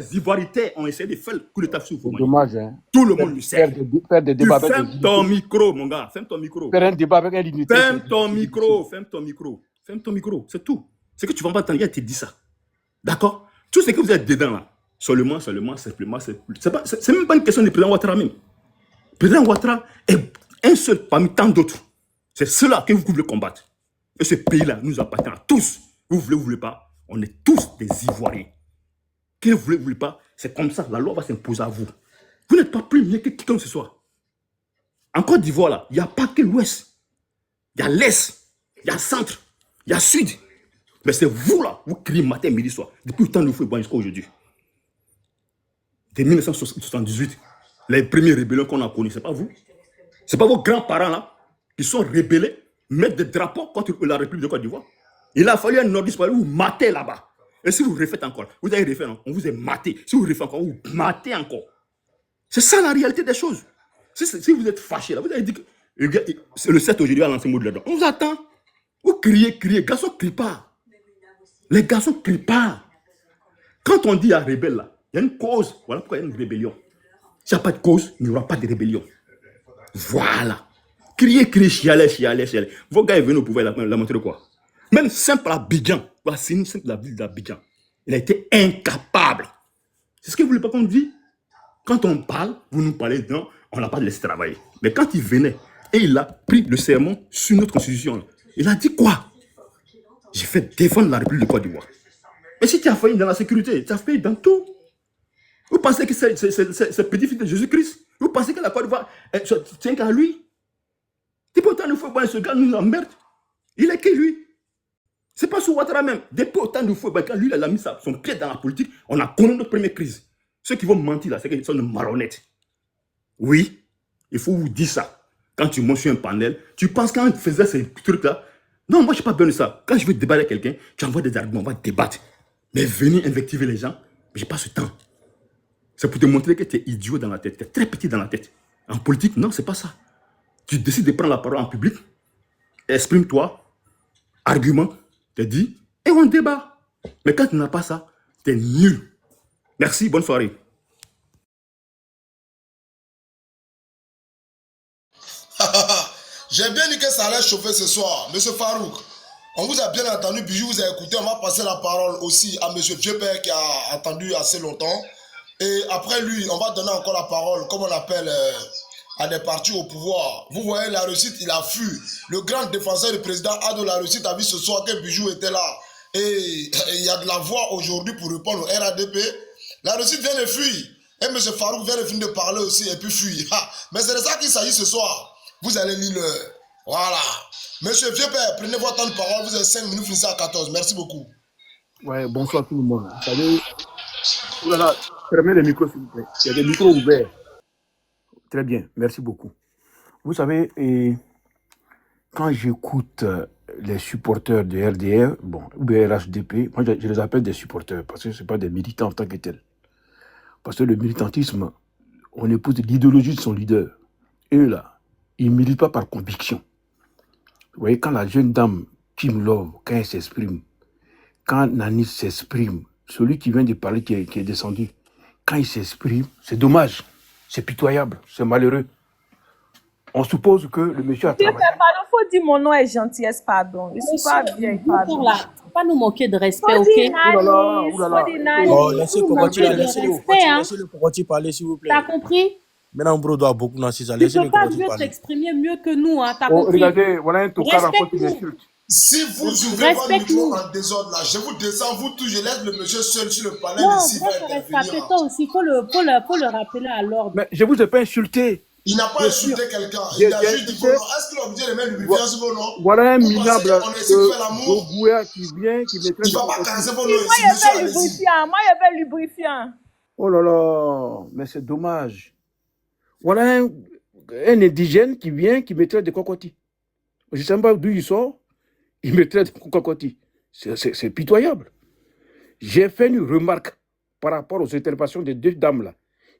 Les Ivoiriens ont essayé de faire le coup d'État sur vous. C'est dommage, hein. Tout le monde le sait. Faire des débats avec fermes ton micro, mon gars. Ferme ton micro. Faire un débat avec un dignité. Ferme ton micro. Ferme ton micro. Ferme ton micro. C'est tout. C'est que tu vas pas entendre. Il te dit ça. D'accord? Tout ce que vous êtes dedans là. Seulement, simplement. C'est même pas une question du président Ouattara même. Le président Ouattara est un seul parmi tant d'autres. C'est cela que vous voulez combattre. Et ce pays-là nous appartient à tous. Vous voulez pas. On est tous des Ivoiriens. Que vous voulez pas. C'est comme ça. La loi va s'imposer à vous. Vous n'êtes pas plus mieux que quiconque que ce soit. En Côte d'Ivoire, là, il n'y a pas que l'Ouest. Il y a l'Est, il y a le Centre, il y a le Sud. Mais c'est vous, là, vous criez matin, midi, soir. Depuis le temps de feu jusqu'à aujourd'hui. Dès 1978, les premières rébellions qu'on a connues, c'est pas vous. C'est pas vos grands-parents, là, qui sont rébellés, mettre des drapeaux contre la République de Côte d'Ivoire. Il a fallu un nordiste pour aller vous mater là-bas. Et si vous refaites encore, vous avez refait, on vous est maté. Si vous refaites encore, vous matez encore. C'est ça la réalité des choses. Si vous êtes fâché, là, vous avez dit que c'est le 7 aujourd'hui à lancer le mot de l'ordre. On vous attend. Vous criez. Les garçons ne crient pas. Les garçons ne crient pas. Quand on dit il y a rebelle, là, il y a une cause. Voilà pourquoi il y a une rébellion. S'il n'y a pas de cause, il n'y aura pas de rébellion. Voilà. Criez, chialez. Vos gars sont venus au pouvoir, la montrer quoi? Même simple Abidjan, c'est simple la ville d'Abidjan. Il a été incapable. C'est ce que vous ne voulez pas qu'on dise. Quand on parle, vous nous parlez, non, on n'a pas laissé travailler. Mais quand il venait et il a pris le serment sur notre constitution, il a dit quoi? J'ai fait défendre la République de Côte d'Ivoire. Et si tu as failli dans la sécurité, tu as failli dans tout. Vous pensez que c'est petit-fils de Jésus-Christ? Vous pensez que la Côte d'Ivoire tient qu'à lui? Depuis autant de fois, ce gars nous emmerde. Il est que lui. C'est pas sous Ouattara même. Depuis autant de fois, quand lui il a mis son pied dans la politique, on a connu notre première crise. Ceux qui vont mentir là, c'est qu'ils sont des marionnettes. Oui, il faut vous dire ça. Quand tu montes sur un panel, tu penses quand on faisait ces trucs-là, non, moi je n'ai pas besoin de ça. Quand je veux débattre avec quelqu'un, tu envoies des arguments, on va débattre. Mais venir invectiver les gens, je n'ai pas ce temps. C'est pour te montrer que tu es idiot dans la tête, tu es très petit dans la tête. En politique, non, c'est pas ça. Tu décides de prendre la parole en public, exprime-toi, argument, te dis, et on débat. Mais quand tu n'as pas ça, tu es nul. Merci, bonne soirée. J'ai bien dit que ça allait chauffer ce soir. Monsieur Farouk, on vous a bien entendu, puis je vous ai écouté. On va passer la parole aussi à monsieur Vieux-Père qui a attendu assez longtemps. Et après lui, on va donner encore la parole, comme on appelle, à des partis au pouvoir. Vous voyez, la réussite, il a fui. Le grand défenseur du président Ado la réussite a vu ce soir que Bijou était là. Et il y a de la voix aujourd'hui pour répondre au RADP. La réussite vient de fuir. Et M. Farouk vient de finir de parler aussi et puis fuir. Mais c'est de ça qu'il s'agit ce soir. Vous allez lire le... Voilà. Monsieur Vieux-Père, prenez votre temps de parole. Vous avez 5 minutes, finissez à 14. Merci beaucoup. Ouais, bonsoir tout le monde. Vous savez, voilà, fermez les micros s'il vous plaît. Il y a des micros ouverts. Très bien, merci beaucoup. Vous savez, quand j'écoute les supporters de RDR, bon, ou de RHDP, moi je les appelle des supporters parce que ce n'est pas des militants en tant que tels. Parce que le militantisme, on épouse l'idéologie de son leader. Eux là, ils ne militent pas par conviction. Vous voyez, quand la jeune dame Kim Love, quand elle s'exprime, quand Nanis s'exprime, celui qui vient de parler, qui est descendu, quand il s'exprime, c'est dommage, c'est pitoyable, c'est malheureux. On suppose que le monsieur a travaillé. Pardon, faut dire mon nom est gentillesse, pardon. Je suis pas bien, pardon. Pas nous manquer de respect, ok? Oh, laissez le Kokoti parler, s'il vous plaît. T'as compris? Maintenant, Bro doit beaucoup dans ces Tu ne peux pas mieux t'exprimer mieux que nous, hein, t'as compris? Regardez, voilà un tocard en côte d'insulte. Si vous ouvrez votre micro en désordre là, je vous descends, vous tous, je laisse le monsieur seul sur le panel ici. Non, toi aussi, faut le rappeler à l'ordre. Mais je vous ai pas insulté. Il n'a pas insulté quelqu'un. Il a juste dit vos noms. Est-ce qu'il a obligé de mettre lubrifiant sur vos noms? Voilà un minable de Gouya qui vient, qui mettrait... Il ne va pas casser vos noms ici. Moi, il y avait lubrifiant. Moi, il y avait lubrifiant. Oh là là, mais c'est dommage. Voilà un indigène qui vient, qui mettrait des cocotis. Je ne sais pas d'où il sort, il mettrait des cocotis. C'est pitoyable. J'ai fait une remarque par rapport aux interventions des deux dames là.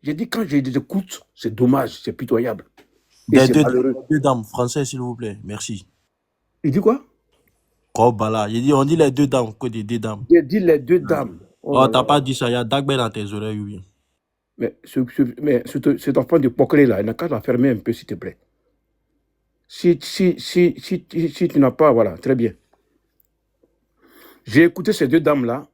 J'ai dit, quand j'ai des écoutes, c'est dommage, c'est pitoyable. Des deux dames, français, s'il vous plaît. Merci. Il dit quoi? Oh, bah là. Il dit, on dit les deux dames, que des deux dames. J'ai dit les deux dames. Oh Oh, là t'as là. pas dit ça, il y a Dagbe dans tes oreilles, oui. Mais cet enfant de Pokré là, il n'a qu'à la fermer un peu, s'il te plaît. Si tu n'as pas, voilà, très bien. J'ai écouté ces deux dames-là,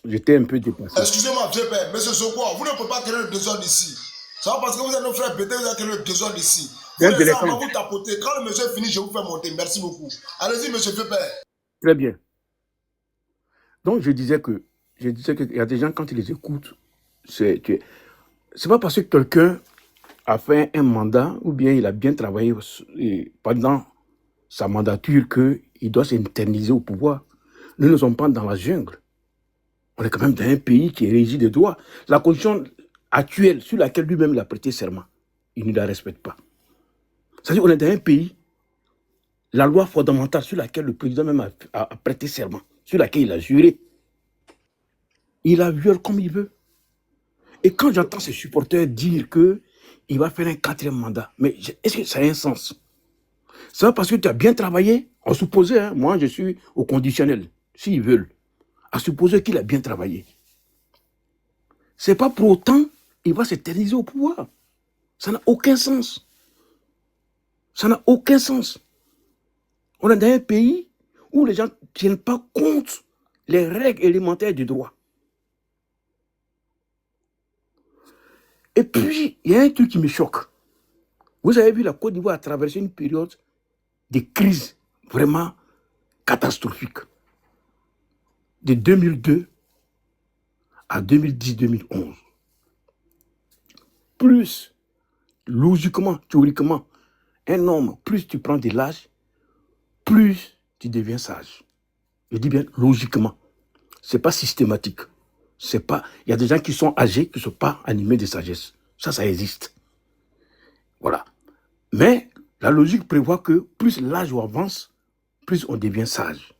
j'étais un peu dépassé. Excusez-moi, vieux père, monsieur Sokwa, vous ne pouvez pas créer le désordre ici. C'est pas parce que vous êtes nos frères pétés, vous avez créé le désordre ici. Vous C'est laissez en délinquant. bas, vous tapotez. Quand le monsieur finit, je vous fais monter. Merci beaucoup. Allez-y, monsieur vieux père. Très bien. Donc, je disais qu'il y a des gens, quand ils les écoutent, c'est pas parce que quelqu'un a fait un mandat ou bien il a bien travaillé pendant sa mandature qu'il doit s'interniser au pouvoir. Nous ne sommes pas dans la jungle. On est quand même dans un pays qui est régi de droit. La condition actuelle sur laquelle lui-même il a prêté serment, il ne la respecte pas. C'est-à-dire qu'on est dans un pays, la loi fondamentale sur laquelle le président même a prêté serment, sur laquelle il a juré, il la viole comme il veut. Et quand j'entends ses supporters dire qu'il va faire un 4e mandat, mais est-ce que ça a un sens? C'est pas parce que tu as bien travaillé, à supposer, hein, moi je suis au conditionnel, s'ils veulent, à supposer qu'il a bien travaillé. C'est pas pour autant qu'il va s'éterniser au pouvoir. Ça n'a aucun sens. Ça n'a aucun sens. On est dans un pays où les gens ne tiennent pas compte les règles élémentaires du droit. Et puis, il y a un truc qui me choque. Vous avez vu, la Côte d'Ivoire a traversé une période de crise vraiment catastrophique. De 2002 à 2010-2011. Plus, logiquement, théoriquement, un homme, plus tu prends de l'âge, plus tu deviens sage. Je dis bien logiquement. Ce n'est pas systématique. Il y a des gens qui sont âgés qui ne sont pas animés de sagesse. Ça existe. Voilà. Mais la logique prévoit que plus l'âge avance, plus on devient sage.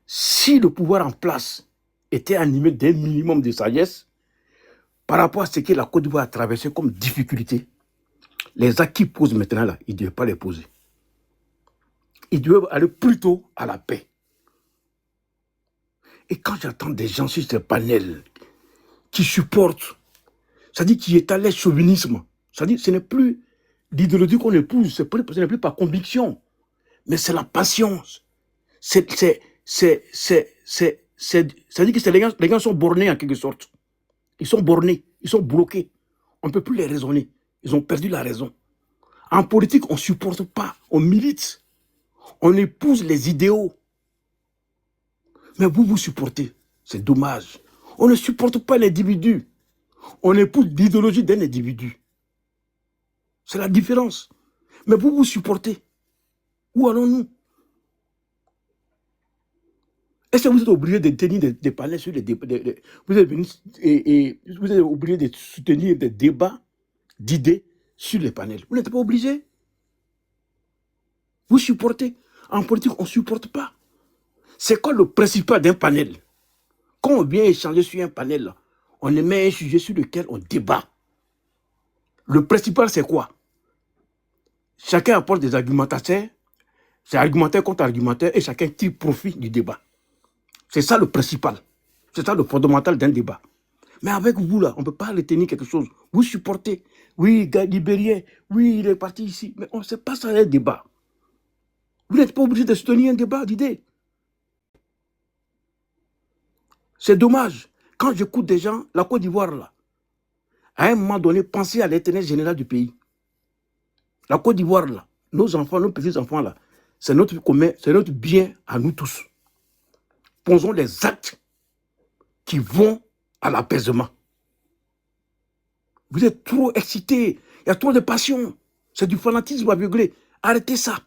Si le pouvoir en place était animé d'un minimum de sagesse, par rapport à ce que la Côte d'Ivoire a traversé comme difficulté, les actes qu'ils posent maintenant là, ils ne devaient pas les poser. Ils doivent aller plutôt à la paix. Et quand j'entends des gens sur ces panels qui supportent, c'est-à-dire qui étalent le chauvinisme, c'est-à-dire ce n'est plus l'idéologie qu'on épouse, ce n'est plus par conviction, mais c'est la passion. C'est-à-dire que les gens sont bornés en quelque sorte. Ils sont bornés, ils sont bloqués. On ne peut plus les raisonner. Ils ont perdu la raison. En politique, on ne supporte pas, on milite. On épouse les idéaux. Mais vous supportez. C'est dommage. On ne supporte pas l'individu. On épouse l'idéologie d'un individu. C'est la différence. Mais vous supportez. Où allons-nous? Est-ce que vous êtes obligé de tenir des panels sur les débats? Vous êtes obligé de soutenir des débats d'idées sur les panels. Vous n'êtes pas obligé. Vous supportez. En politique, on ne supporte pas. C'est quoi le principal d'un panel? Quand on vient échanger sur un panel, on émet un sujet sur lequel on débat. Le principal, c'est quoi? Chacun apporte des argumentaires, c'est argumentaire contre argumentaire, et chacun tire profit du débat. C'est ça le principal. C'est ça le fondamental d'un débat. Mais avec vous, là, on ne peut pas retenir quelque chose. Vous supportez. Oui, gars libérien. Oui, il est parti ici. Mais on ne sait pas ça, un débat. Vous n'êtes pas obligé de soutenir un débat d'idées. C'est dommage. Quand j'écoute des gens, la Côte d'Ivoire, là, à un moment donné, pensez à l'intérêt général du pays. La Côte d'Ivoire, là, nos enfants, nos petits-enfants, là, c'est notre commun, c'est notre bien à nous tous. Posons les actes qui vont à l'apaisement. Vous êtes trop excités. Il y a trop de passion. C'est du fanatisme aveuglé. Arrêtez ça.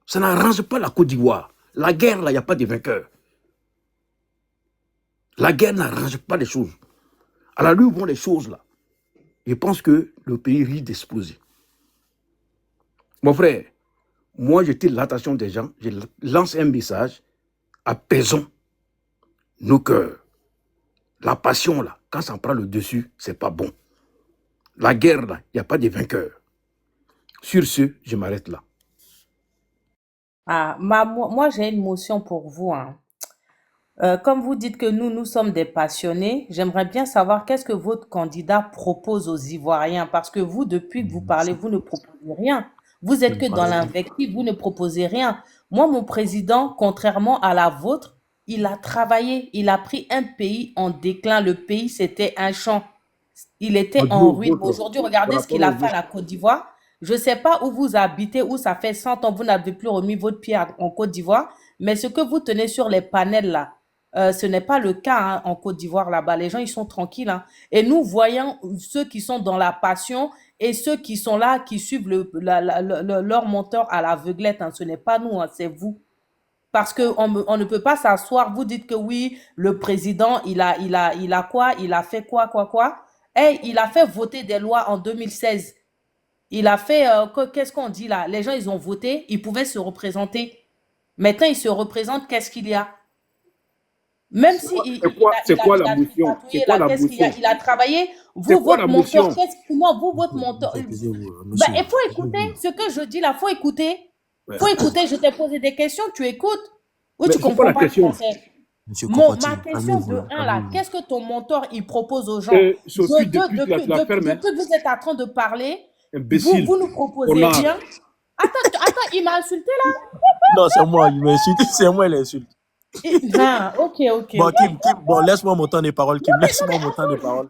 Ça n'arrange pas la Côte d'Ivoire. La guerre, là, il n'y a pas de vainqueur. La guerre n'arrange pas les choses. À la lutte vont les choses, là. Je pense que le pays risque d'exploser. Mon frère, moi, je tire l'attention des gens. Je lance un message. Apaisons nos cœurs. La passion, là, quand ça prend le dessus, c'est pas bon. La guerre, là, il n'y a pas de vainqueur. Sur ce, je m'arrête là. Ah, moi, j'ai une motion pour vous. Hein. Comme vous dites que nous sommes des passionnés, j'aimerais bien savoir qu'est-ce que votre candidat propose aux Ivoiriens. Parce que vous, depuis que vous parlez, vous ne proposez rien. Vous êtes que dans l'invective, vous ne proposez rien. Moi, mon président, contrairement à la vôtre, il a travaillé. Il a pris un pays en déclin. Le pays, c'était un champ. Il était en ruine. Aujourd'hui, regardez ce qu'il a fait à la Côte d'Ivoire. Je ne sais pas où vous habitez, où ça fait 100 ans, vous n'avez plus remis votre pied en Côte d'Ivoire. Mais ce que vous tenez sur les panels là, ce n'est pas le cas hein, en Côte d'Ivoire là-bas. Les gens, ils sont tranquilles. Hein. Et nous voyons ceux qui sont dans la passion et ceux qui sont là, qui suivent leur monteur à l'aveuglette. Hein. Ce n'est pas nous, hein, c'est vous. Parce qu'on ne peut pas s'asseoir. Vous dites que oui, le président, il a quoi? Il a fait quoi? Eh, il a fait voter des lois en 2016. Il a fait, qu'est-ce qu'on dit là? Les gens, ils ont voté, ils pouvaient se représenter. Maintenant, ils se représentent, qu'est-ce qu'il y a? Même si C'est quoi la motion? C'est quoi la motion? Il a travaillé, C'est vous, quoi la votre monteur, motion? non, vous, votre monteur. Ben, il faut écouter ce que je dis là, faut écouter. Faut écouter, je t'ai posé des questions, tu écoutes. Ou Mais tu c'est quoi comprends la pas le question? français. Monsieur Ma Kopati, question de calmez-vous, un là, calmez-vous. qu'est-ce que ton mentor il propose aux gens? Sophie, depuis que tu la fermes, Depuis que vous êtes en train de parler, imbécile. vous nous proposez Connard. rien. Attends, il m'a insulté là? Non, c'est moi, il m'insulte. C'est moi, il insulte. Ah, ok. Bon, Kim, bon, laisse-moi mon temps de parole. Kim, laisse-moi mon temps de parole.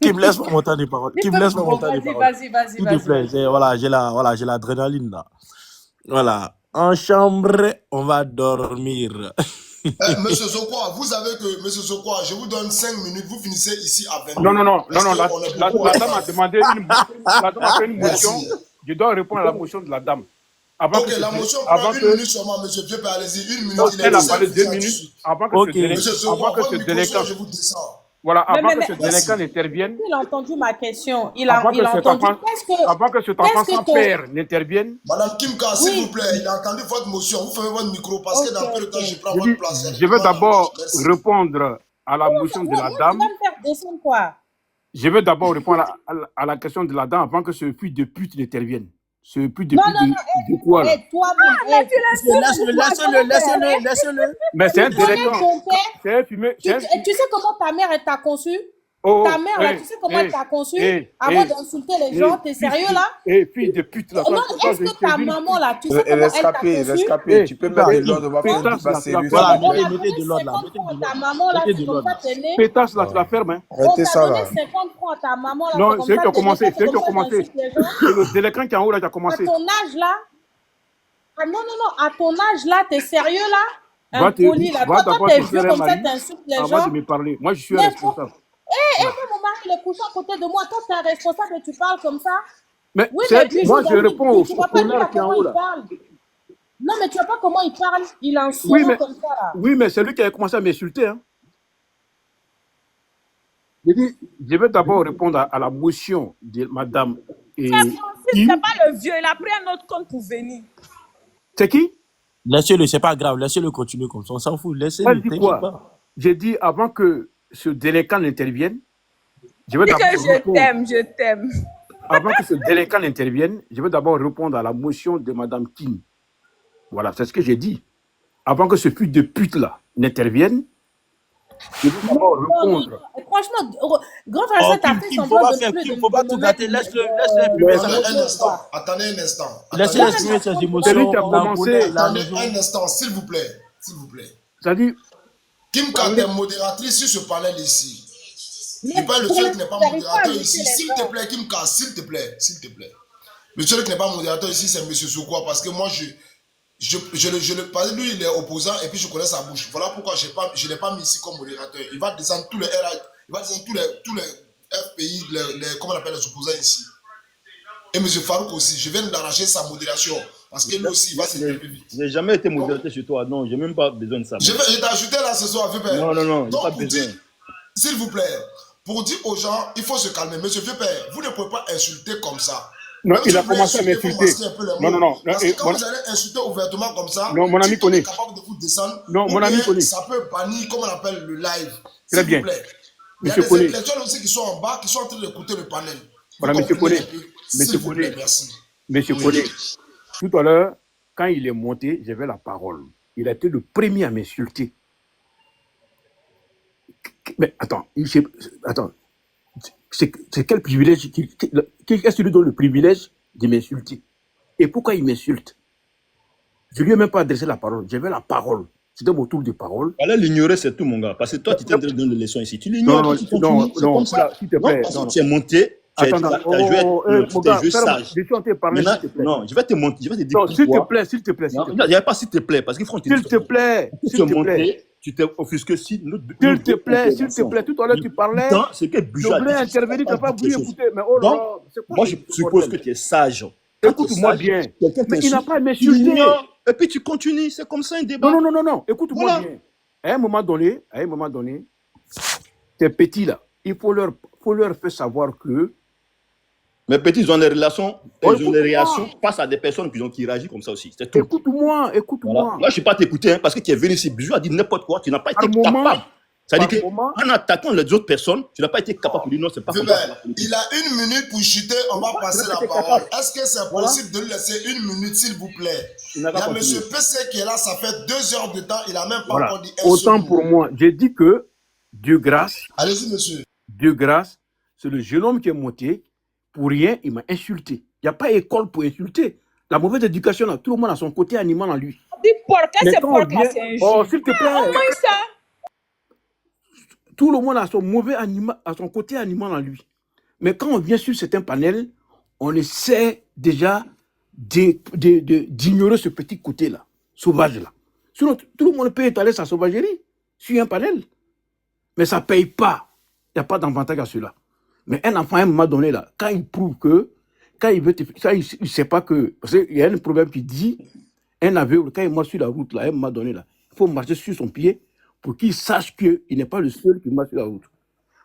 Kim, laisse-moi mon temps de parole. Kim, laisse-moi mon temps de parole. Vas-y. S'il te plaît, j'ai l'adrénaline là. Voilà. En chambre, on va dormir. Monsieur Zokwa, vous savez que, Monsieur Zokwa, je vous donne 5 minutes, vous finissez ici à 20 Non, minutes. la dame a demandé la dame a fait une motion. Je dois répondre à la motion de la dame. Avant Ok, la motion prend une minute seulement, monsieur Vieux, allez-y, 1 minute. Elle a parlé 2 minutes avant que Monsieur Zokwa, votre micro, je vous descends. Voilà, avant que ce délinquant n'intervienne. Il a entendu ma question. Avant que cet enfant sans père n'intervienne. Madame Kimka, s'il vous plaît, il a entendu votre motion. Vous fermez votre micro parce que dans peu de temps, je prends votre place. Je vais d'abord répondre à la motion de la dame. Tu vas me faire descendre quoi? Je vais d'abord répondre à la question de la dame avant que ce fils de pute n'intervienne. Ce fils de pute de quoi là? Laissez-le. Mais c'est un délinquant. C'est un fumé. Tu sais comment ta mère t'a conçu? Ta mère, là, tu sais comment elle t'a conçu? Avant d'insulter les gens, t'es sérieux là? Fille de pute là. Non, est-ce que ta maman là, tu sais comment elle t'a conçu? Rescapé, tu peux mettre de l'ordre, on va faire un débat sérieux. Voilà, mettez de l'ordre là. Ta maman là, c'est comme ça t'es né. Pétasse là, tu la fermes. Hein. On t'a donné 50 francs à ta maman là. Non, c'est eux qui ont commencé. C'est le délinquant qui est en haut là qui a commencé. À ton âge là? Ah non, à ton âge là, t'es sérieux là? Impoli là. Toi, t'es vieux comme ça, t'insultes les gens. Avant de me parler, moi je suis responsable. Mon mari, il est couché à côté de moi. Toi, tu es un responsable et tu parles comme ça. Mais oui, moi, je réponds au connard qui est en haut là. Non, mais tu vois pas comment il parle. Il est en sourd comme ça là. Oui, mais c'est lui qui a commencé à m'insulter. Hein. Je vais d'abord répondre à la motion de madame. C'est Francis, c'est pas le vieux. Il a pris un autre compte pour venir. C'est qui? Laissez-le, c'est pas grave. Laissez-le continuer comme ça. On s'en fout. Laissez-le. T'inquiète pas. J'ai dit avant que ce délinquant n'intervienne, je vais d'abord je t'aime. Avant que ce délinquant n'intervienne, je vais d'abord répondre à la motion de Madame Kim. Voilà, c'est ce que j'ai dit. Avant que ce fils de pute-là n'intervienne, je vais d'abord répondre. Franchement, grand frère, t'as fait semblant de plus. Il ne faut pas tout gâter. Laisse-le Attendez un instant. Laissez-le exprimer ses émotions. C'est lui qui a commencé. Attendez un instant, s'il vous plaît. C'est-à-dire, Kim, quand tu es modératrice sur ce panel ici, je pas le seul qui n'est pas modérateur ici. S'il te plaît, Kim K, s'il te plaît. Le seul qui n'est pas modérateur ici, c'est M. Soukwa, parce que moi, parce que lui, il est opposant et puis je connais sa bouche. Voilà pourquoi je ne l'ai pas mis ici comme modérateur. Il va descendre tous les FPI, comment on appelle les opposants ici. Et M. Farouk aussi, je viens d'arracher sa modération. Parce que lui aussi, il va se faire plus vite. Je n'ai jamais été modérateur chez toi. Non, je n'ai même pas besoin de ça. Je t'ai ajouté là ce soir, Vieux-Père. Non, il n'y a pas besoin. S'il vous plaît, pour dire aux gens, il faut se calmer. Monsieur Vieux-Père, vous ne pouvez pas insulter comme ça. Non, il a commencé à m'insulter. Non. Parce que quand vous allez insulter ouvertement comme ça, non, mon ami connaît. Capable de vous descendre. Non, mon ami connaît. Ça peut bannir, comme on appelle le live. Très bien. Il y a des intellectuels aussi qui sont en bas, qui sont en train d'écouter le panel. Voilà, monsieur Koné. Monsieur Koné. Tout à l'heure, quand il est monté, j'avais la parole. Il a été le premier à m'insulter. Mais attends, attends, c'est quel privilège qu'est-ce qui lui donne le privilège de m'insulter? Et pourquoi il m'insulte? Je lui ai même pas adressé la parole. J'avais la parole. C'était mon tour de parole. Allez l'ignorer, c'est tout, mon gars. Parce que toi, tu t'es en train de donner des leçons ici. Tu l'ignores, Non, tu continues. C'est comme ça. s'il te Non, plaît. parce Non, que tu es monté, tu as attends, joué, mon tu gars, t'es joué sage. je suis en train de parler, Maintenant, s'il te plaît. non, je vais te monter, je vais te dire Non, s'il te pourquoi. plaît, s'il te plaît, s'il Non, te il plaît. n'y a pas s'il te plaît, parce qu'il faut S'il te plaît, tu s'il es te plaît. monté, tu t'es offusqué si nous. S'il te plaît, s'il te plaît. Tout à l'heure, tu parlais. Dans ce que Je Bijou a voulais dit, intervenir, tu n'as pas voulu quelque chose. écouter. Mais oh là Donc, là, c'est quoi moi, je ce suppose bordel? que tu es sage. Quand tu es Écoute-moi sage, bien. quelqu'un Mais il n'a t'insulte, pas à tu m'insulter. l'ignores, et puis tu continues. C'est comme ça un débat. Non, non, non, non, non. Écoute-moi Voilà. bien. À un moment donné, ces petits-là, il faut leur faire savoir que. Mes petits, ils ont des relations, Oh, ils ont des écoute-moi. réactions face à des personnes qui réagissent comme ça aussi. C'est tout. Écoute-moi, Voilà. écoute-moi. Là, je ne suis pas t'écouter hein, parce que tu es venu ici. Bijou a dit n'importe quoi. Tu n'as pas été Par moment, capable. C'est-à-dire par moment. qu'en attaquant les autres personnes, tu n'as pas été capable de dire non, c'est pas comme ça. Weber, il a 1 minute pour chuter, on va passer la été parole. capable. Est-ce que c'est Voilà. possible de lui laisser 1 minute, s'il vous plaît? Il Il n'a y pas a continué. M. PC qui est là, ça fait 2 heures de temps, il n'a même pas Voilà. encore dit un Autant seul pour mot. moi. J'ai dit que Dieu grâce, Allez-y, monsieur. Dieu grâce, c'est le jeune homme qui est monté. Pour rien, il m'a insulté. Il n'y a pas école pour insulter. La mauvaise éducation, là, tout le monde a son côté animal en lui. Dis porc, Mais c'est quand on porc là, vient, c'est un oh, jus. s'il te Au plaît, moins ça. tout le monde a son mauvais animal, a son côté animal en lui. Mais quand on vient sur certains panels, on essaie déjà d'ignorer ce petit côté-là, sauvage-là. Sinon, tout le monde peut étaler sa sauvagerie sur un panel. Mais ça ne paye pas. Il n'y a pas d'avantage à cela. Mais un enfant, à un moment donné, là, quand il prouve que, quand il veut ça, il ne sait pas que, parce qu'il y a un problème qui dit, un aveugle, quand il marche sur la route, là, à un moment donné, là, il faut marcher sur son pied pour qu'il sache qu'il n'est pas le seul qui marche sur la route.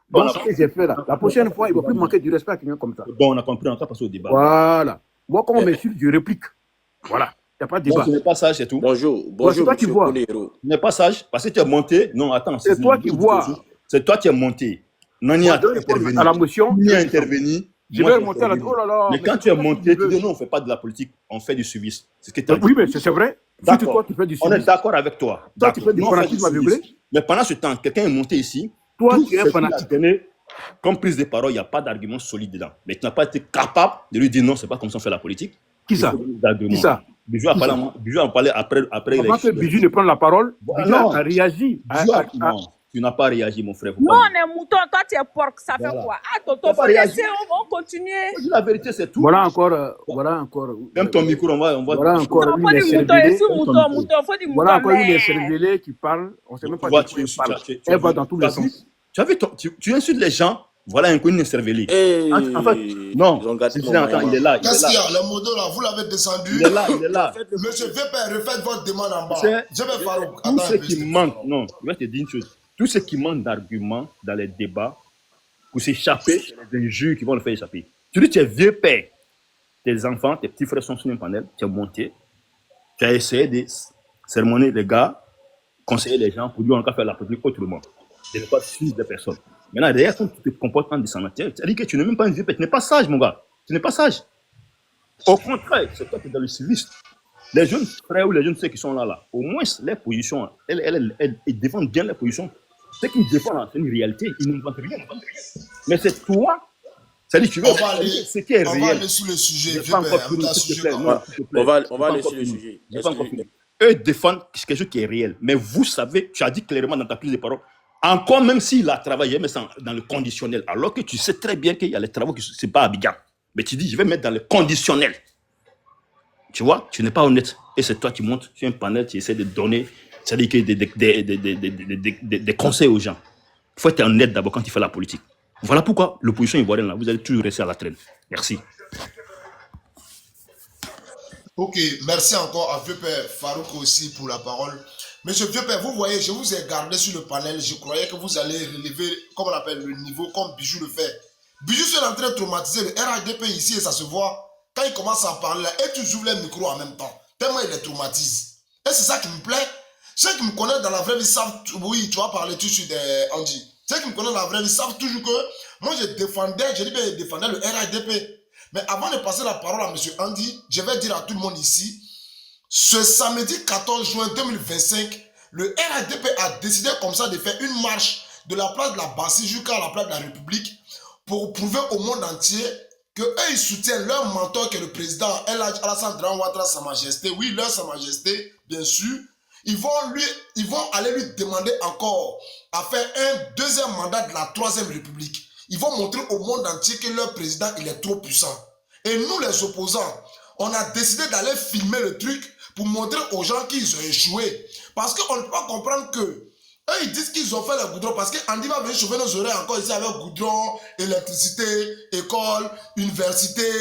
Bon, Donc, ce que j'ai fait là, la prochaine fois, il ne va plus manquer du respect à quelqu'un comme ça. Bon, on a compris, on va passer au débat. Voilà. Moi, quand on m'insulte, je réplique. Voilà. Il n'y a pas de Donc, débat. ce n'est pas sage, c'est tout. Bonjour, Bon, c'est bonjour, toi qui monsieur vois. Polero. Ce n'est pas sage parce que tu es monté. Non, attends. C'est toi qui vois. C'est toi qui es monté. Non, il y a intervenu. À la motion, Il y a intervenu. je Moi, vais j'ai remonter à la. intervenu. Oh là là. Mais quand c'est tu es toi qui monté, tu veux. dis non, on ne fait pas de la politique, on fait du suivisme. C'est ce que tu as dit. Oui, mais c'est vrai. Surtout toi, D'accord. tu fais du On est suivi. d'accord avec toi. Toi, tu fais du Nous, on fait fanatisme aveuglé. suivisme. Mais pendant ce temps, quelqu'un est monté ici. Toi, Tout tu es un ce qu'il a fanatique. donné comme prise de parole, il n'y a pas d'argument solide dedans. Mais tu n'as pas été capable de lui dire non, c'est pas comme ça on fait la politique. Qui Il ça? faut des arguments. Qui ça? Bijou a Qui parlé, ça? Bijou a parlé après Avant que Bijou ne prenne la parole, Voilà. Bijou a réagi. Non, tu n'as pas réagi, mon frère. Faut Nous, pas on mentir. est mouton, toi, tu es porc, ça fait Voilà. quoi? Ah, Tu tonton, n'as pas faut réagi. laisser, on va continuer. Dis la vérité, c'est tout. Voilà encore. Même ton micro, on va. Voilà encore Non, une faut dire mouton, cervelée. je suis mouton, faut dire Voilà mouton, encore une mais... cervelée qui parle. On ne sait même Tu pas vois, de quoi elle parle. Elle va dans tous tu les as vu, sens. tu as vu, tu insultes les gens. Voilà un connu cervelé. Hey, En fait, non. ils ont gâté Si mon tu l'entends, maillot. il est là. Il est Qu'est-ce qu'il y là. a? Le modo là, vous l'avez descendu. Il est là. Il est là. Monsieur VP, refaites votre demande en bas. C'est- Je vais Farouk. Tout Attends ce un peu. qui s'il te plaît. manque, non, je vais te dire une chose. Tout ce qui manque d'arguments dans les débats pour s'échapper, c'est les injures qui vont le faire échapper. Tu dis, tu es vieux père. Tes enfants, tes petits frères sont sur un panel, tu es monté. Tu as essayé de sermonner les gars, conseiller les gens pour dire on va faire la politique autrement. De ne pas suivre des personnes. Maintenant, derrière, quand tu te comportes en descendant, c'est-à-dire que tu n'es même pas un vieux père. Tu n'es pas sage, mon gars. Tu n'es pas sage. Au contraire, c'est toi qui es dans le civisme. Les jeunes frères ou les jeunes sœurs qui sont là, au moins, les positions, elles défendent bien les positions. Ce qu'ils défendent, là, c'est une réalité. Ils n'inventent rien. Mais c'est toi. C'est-à-dire, tu veux On va aller, ce qui est on va réel. aller sur le sujet. J'ai VP, pas encore un fini, tas s'il te sujet plaît. quand Non, même. s'il te plaît. On va J'ai pas aller encore sur le fini. sujet. J'ai pas encore fini. Eux défendent quelque chose qui est réel. Mais vous savez, tu as dit clairement dans ta prise de parole, encore même s'il a travaillé, mais dans le conditionnel, alors que tu sais très bien qu'il y a les travaux qui ne sont pas à Abidjan. Mais tu dis, je vais mettre dans le conditionnel. Tu vois, tu n'es pas honnête. Et c'est toi qui montes sur un panel, tu essaies de donner, c'est-à-dire que des conseils aux gens. Il faut être honnête d'abord quand tu fais la politique. Voilà pourquoi l'opposition ivoirienne, là, vous allez toujours rester à la traîne. Merci. Ok, merci encore à Vieux Père Farouk aussi pour la parole. Monsieur Vieux Père, vous voyez, je vous ai gardé sur le panel. Je croyais que vous allez relever, comme on appelle, le niveau, comme Bijou le fait. Bijou est en train de traumatiser le RADP ici et ça se voit. Quand il commence à parler là, et tu ouvres les micros en même temps. Tellement il les traumatise. Et c'est ça qui me plaît. Ceux qui me connaissent dans la vraie vie savent, oui, tu vas parler tout de suite Andy. Ceux qui me connaissent dans la vraie vie savent toujours que moi je défendais le RADP. Mais avant de passer la parole à M. Andy, je vais dire à tout le monde ici, ce samedi 14 juin 2025, le RADP a décidé comme ça de faire une marche de la place de la Bastille jusqu'à la place de la République pour prouver au monde entier que eux ils soutiennent leur mentor qui est le président Alassane Dramane Ouattara, Sa Majesté, oui, leur Sa Majesté, bien sûr. Ils vont aller lui demander encore à faire un deuxième mandat de la Troisième République. Ils vont montrer au monde entier que leur président il est trop puissant. Et nous les opposants, on a décidé d'aller filmer le truc pour montrer aux gens qu'ils ont échoué. Parce qu'on ne peut pas comprendre que eux, ils disent qu'ils ont fait le goudron. Parce qu'Andy va venir chauffer nos oreilles encore ici avec goudron, électricité, école, université,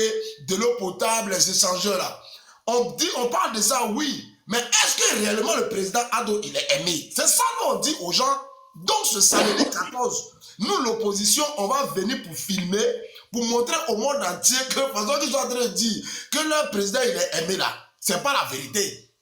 de l'eau potable, les échangeurs là. On parle de ça, oui. Mais est-ce que réellement le président Ado, il est aimé? C'est ça qu'on dit aux gens. Donc ce samedi 14, nous l'opposition, on va venir pour filmer, pour montrer au monde entier que, parce qu'ils sont en train de dire que leur président, il est aimé là. C'est pas la vérité.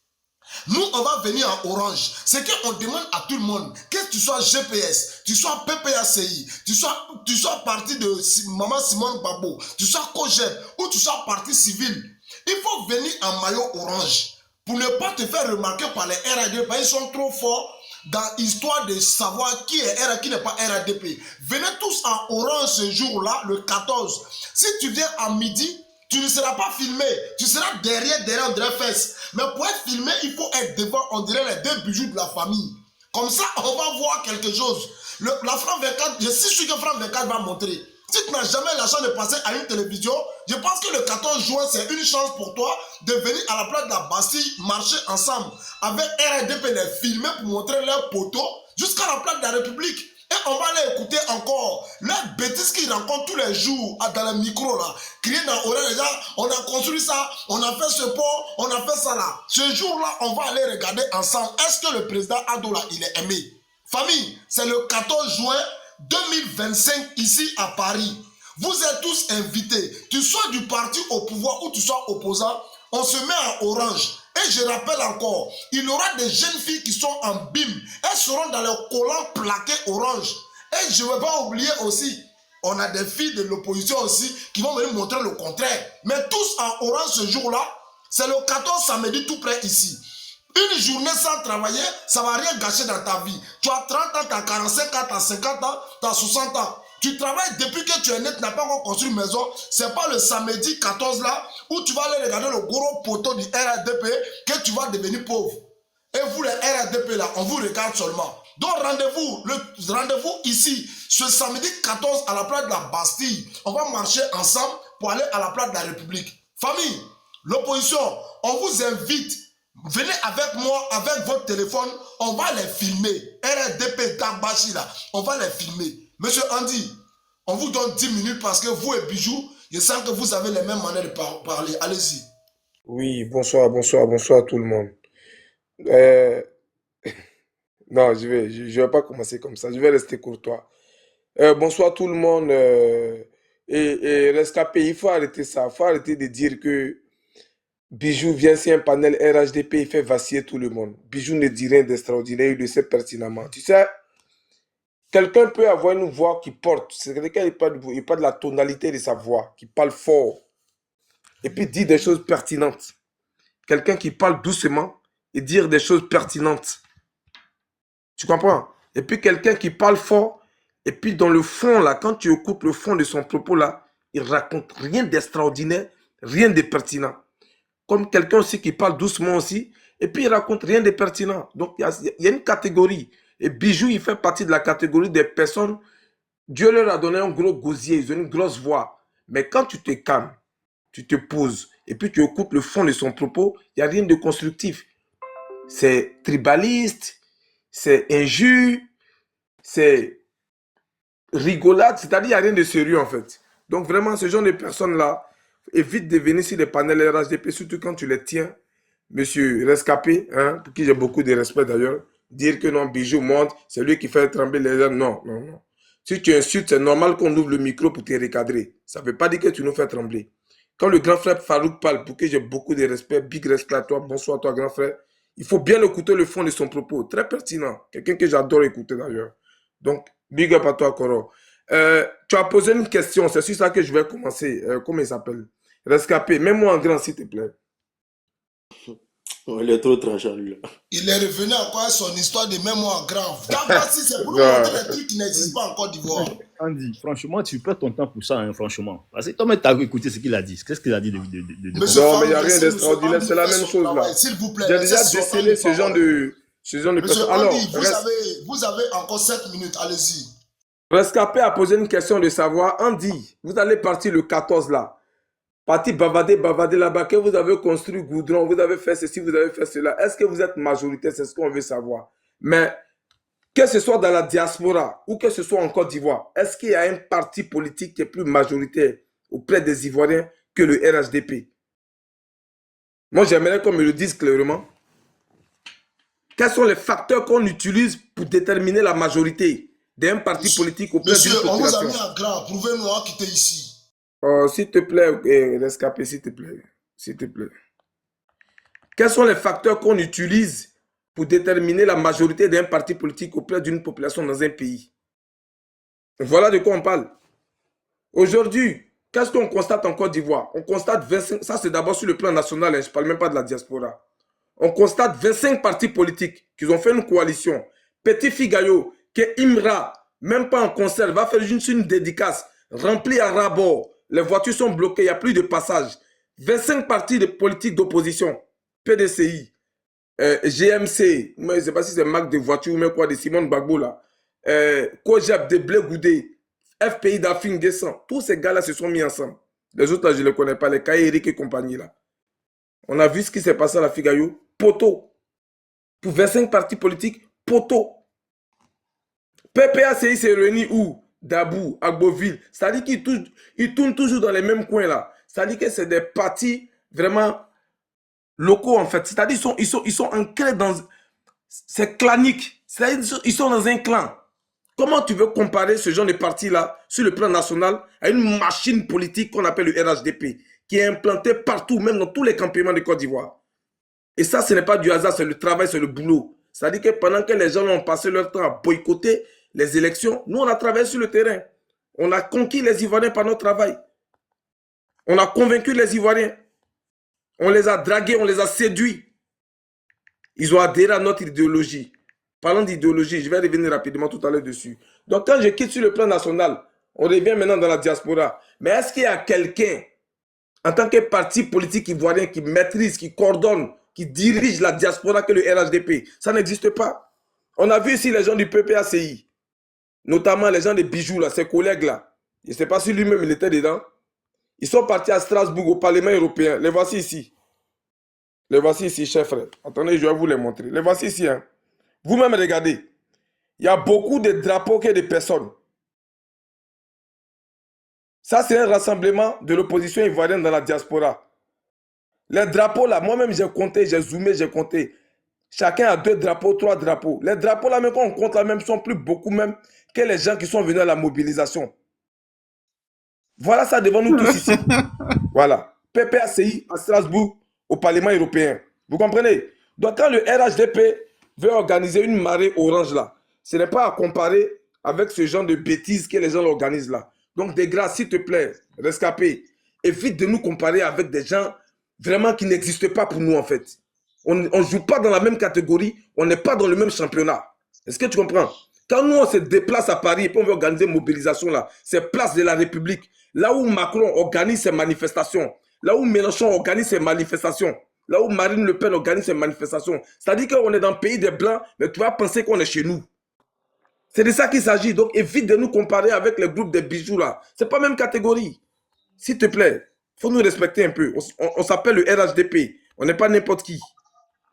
Nous, on va venir en orange. C'est qu'on demande à tout le monde, que tu sois GPS, tu sois PPACI, tu sois parti de Maman Simone Babo, tu sois COGEP ou tu sois parti civil. Il faut venir en maillot orange pour ne pas te faire remarquer par les RADP. Ils sont trop forts dans l'histoire de savoir qui est RADP, qui n'est pas RADP. Venez tous en orange ce jour-là, le 14. Si tu viens à midi, tu ne seras pas filmé. Tu seras derrière, on dirait fesses. Mais pour être filmé, il faut être devant, on dirait les deux bijoux de la famille. Comme ça, on va voir quelque chose. La France 24, je suis sûr que France 24 va montrer. Si tu n'as jamais la chance de passer à une télévision, je pense que le 14 juin, c'est une chance pour toi de venir à la place de la Bastille, marcher ensemble avec RADP, les filmer pour montrer leurs poteaux jusqu'à la place de la République. Et on va les écouter encore. Leurs bêtises qu'ils rencontrent tous les jours dans le micro là. Crier dans l'oreille, les gens, on a construit ça, on a fait ce pont, on a fait ça là. Ce jour-là, on va aller regarder ensemble. Est-ce que le président Ado là, il est aimé? Famille, c'est le 14 juin 2025 ici à Paris. Vous êtes tous invités. Tu sois du parti au pouvoir ou tu sois opposant, on se met en orange. Et je rappelle encore, il y aura des jeunes filles qui sont en bim. Elles seront dans leurs collants plaqués orange. Et je ne vais pas oublier aussi, on a des filles de l'opposition aussi qui vont venir montrer le contraire. Mais tous en orange ce jour-là, c'est le 14 samedi tout près ici. Une journée sans travailler, ça ne va rien gâcher dans ta vie. Tu as 30 ans, tu as 45 ans, tu as 50 ans, tu as 60 ans. Tu travailles depuis que tu es né, tu n'as pas encore construit une maison. Ce n'est pas le samedi 14 là où tu vas aller regarder le gros poteau du RADP que tu vas devenir pauvre. Et vous les RADP là, on vous regarde seulement. Donc rendez-vous ici, ce samedi 14 à la place de la Bastille. On va marcher ensemble pour aller à la place de la République. Famille, l'opposition, on vous invite. Venez avec moi, avec votre téléphone, on va les filmer. RDP Dabachi là, on va les filmer. Monsieur Andy, on vous donne 10 minutes parce que vous et Bijou, je sens que vous avez les mêmes manières de parler. Allez-y. Oui, bonsoir tout le monde. Non, je vais pas commencer comme ça, je vais rester courtois. Bonsoir tout le monde. Et rescapé, il faut arrêter ça, il faut arrêter de dire que Bijou vient sur un panel RHDP, il fait vaciller tout le monde. Bijou ne dit rien d'extraordinaire, il le sait pertinemment. Tu sais, quelqu'un peut avoir une voix qui porte, c'est quelqu'un qui parle de la tonalité de sa voix, qui parle fort, et puis dit des choses pertinentes. Quelqu'un qui parle doucement et dire des choses pertinentes. Tu comprends? Et puis quelqu'un qui parle fort, et puis dans le fond, là, quand tu écoutes le fond de son propos, là, il raconte rien d'extraordinaire, rien de pertinent. Comme quelqu'un aussi qui parle doucement aussi, et puis il raconte rien de pertinent. Donc il y a une catégorie. Et Bijou, il fait partie de la catégorie des personnes, Dieu leur a donné un gros gosier, ils ont une grosse voix. Mais quand tu te calmes, tu te poses, et puis tu écoutes le fond de son propos, il n'y a rien de constructif. C'est tribaliste, c'est injure, c'est rigolade, c'est-à-dire il n'y a rien de sérieux en fait. Donc vraiment, ce genre de personnes-là, évite de venir sur les panels RHDP, surtout quand tu les tiens, monsieur rescapé, hein, pour qui j'ai beaucoup de respect d'ailleurs, dire que non, Bijou monte, c'est lui qui fait trembler les gens. Non, non, non. Si tu insultes, c'est normal qu'on ouvre le micro pour te recadrer. Ça ne veut pas dire que tu nous fais trembler. Quand le grand frère Farouk parle, pour qui j'ai beaucoup de respect, big respect à toi, bonsoir à toi grand frère, il faut bien écouter le fond de son propos, très pertinent. Quelqu'un que j'adore écouter d'ailleurs. Donc, big up à toi, Koro. Tu as posé une question, c'est sur ça que je vais commencer. Comment il s'appelle? Rescapé, mets-moi en grand s'il te plaît. Oh, il est trop tranchant, lui, là. Il est revenu encore à son histoire de mémoire grave. Quand si c'est pour nous Ouais. montrer des trucs qui n'existent pas en Côte d'Ivoire. Andy, franchement, tu perds ton temps pour ça, hein, franchement. Parce que toi-même, tu as écouté ce qu'il a dit. Qu'est-ce qu'il a dit de Monsieur Non, mais il n'y a Farouk, rien laissez Monsieur d'extraordinaire, Andy c'est la faire même son chose là. travail, s'il vous plaît. J'ai Laissez déjà son temps décelé de ce genre parole. de Monsieur personnes. Alors, Andy, vous avez encore 7 minutes, allez-y. Rescapé a posé une question de savoir, Andy, vous allez partir le 14 là. Parti bavader là-bas, que vous avez construit goudron, vous avez fait ceci, vous avez fait cela. Est-ce que vous êtes majoritaire? C'est ce qu'on veut savoir. Mais que ce soit dans la diaspora ou que ce soit en Côte d'Ivoire, est-ce qu'il y a un parti politique qui est plus majoritaire auprès des Ivoiriens que le RHDP? Moi, j'aimerais qu'on me le dise clairement. Quels sont les facteurs qu'on utilise pour déterminer la majorité d'un parti politique auprès d'une Monsieur, on vous a mis population? en grand. Prouvez-nous à quitter ici. S'il te plaît, rescapé, s'il te plaît. S'il te plaît. Quels sont les facteurs qu'on utilise pour déterminer la majorité d'un parti politique auprès d'une population dans un pays? Voilà de quoi on parle. Aujourd'hui, qu'est-ce qu'on constate en Côte d'Ivoire? On constate 25, ça c'est d'abord sur le plan national, hein, je ne parle même pas de la diaspora. On constate 25 partis politiques qui ont fait une coalition. Petit Figayo, que Imra, même pas en concert, va faire juste une dédicace, remplie à ras-bord. Les voitures sont bloquées, il n'y a plus de passage. 25 partis de politiques d'opposition, PDCI, GMC, moi, je ne sais pas si c'est marque de voiture ou même quoi, de Simone Gbagbo là, Kojab, de Blé Goudé, FPI d'Afin Descend, tous ces gars-là se sont mis ensemble. Les autres là, je ne les connais pas, les Kaye Eric et compagnie là. On a vu ce qui s'est passé à la Figayo, poteau. Pour 25 partis politiques, poteau. PPACI s'est réuni où? Dabou, Agboville. C'est-à-dire qu'ils tournent toujours dans les mêmes coins là. C'est-à-dire que c'est des partis vraiment locaux en fait. C'est-à-dire qu'ils sont ancrés dans... C'est clanique. C'est-à-dire qu'ils sont dans un clan. Comment tu veux comparer ce genre de parti-là sur le plan national à une machine politique qu'on appelle le RHDP qui est implantée partout, même dans tous les campements de Côte d'Ivoire? Et ça, ce n'est pas du hasard, c'est le travail, c'est le boulot. C'est-à-dire que pendant que les gens ont passé leur temps à boycotter les élections, nous, on a travaillé sur le terrain. On a conquis les Ivoiriens par notre travail. On a convaincu les Ivoiriens. On les a dragués, on les a séduits. Ils ont adhéré à notre idéologie. Parlons d'idéologie, je vais revenir rapidement tout à l'heure dessus. Donc, quand je quitte sur le plan national, on revient maintenant dans la diaspora. Mais est-ce qu'il y a quelqu'un, en tant que parti politique ivoirien, qui maîtrise, qui coordonne, qui dirige la diaspora que le RHDP? Ça n'existe pas. On a vu ici les gens du PPACI, notamment les gens des bijoux, là, ses collègues-là. Je ne sais pas si lui-même il était dedans. Ils sont partis à Strasbourg, au Parlement européen. Les voici ici. Les voici ici, chers frères. Attendez, je vais vous les montrer. Les voici ici. Hein. Vous-même, regardez. Il y a beaucoup de drapeaux que de personnes. Ça, c'est un rassemblement de l'opposition ivoirienne dans la diaspora. Les drapeaux, là, moi-même, j'ai compté, j'ai zoomé, j'ai compté. Chacun a 2 drapeaux, 3 drapeaux. Les drapeaux, là, même quand on compte, là, même, sont plus beaucoup même que les gens qui sont venus à la mobilisation. Voilà ça devant nous tous ici. Voilà. PPACI à Strasbourg, au Parlement européen. Vous comprenez? Donc, quand le RHDP veut organiser une marée orange, là, ce n'est pas à comparer avec ce genre de bêtises que les gens organisent là. Donc, de grâce, s'il te plaît, rescapé, évite de nous comparer avec des gens vraiment qui n'existent pas pour nous, en fait. On ne joue pas dans la même catégorie, on n'est pas dans le même championnat. Est-ce que tu comprends? Quand nous, on se déplace à Paris et puis on veut organiser une mobilisation là, c'est place de la République. Là où Macron organise ses manifestations, là où Mélenchon organise ses manifestations, là où Marine Le Pen organise ses manifestations. C'est-à-dire qu'on est dans le pays des Blancs, mais tu vas penser qu'on est chez nous. C'est de ça qu'il s'agit. Donc, évite de nous comparer avec les groupes des bijoux là. Ce n'est pas la même catégorie. S'il te plaît, il faut nous respecter un peu. On s'appelle le RHDP. On n'est pas n'importe qui.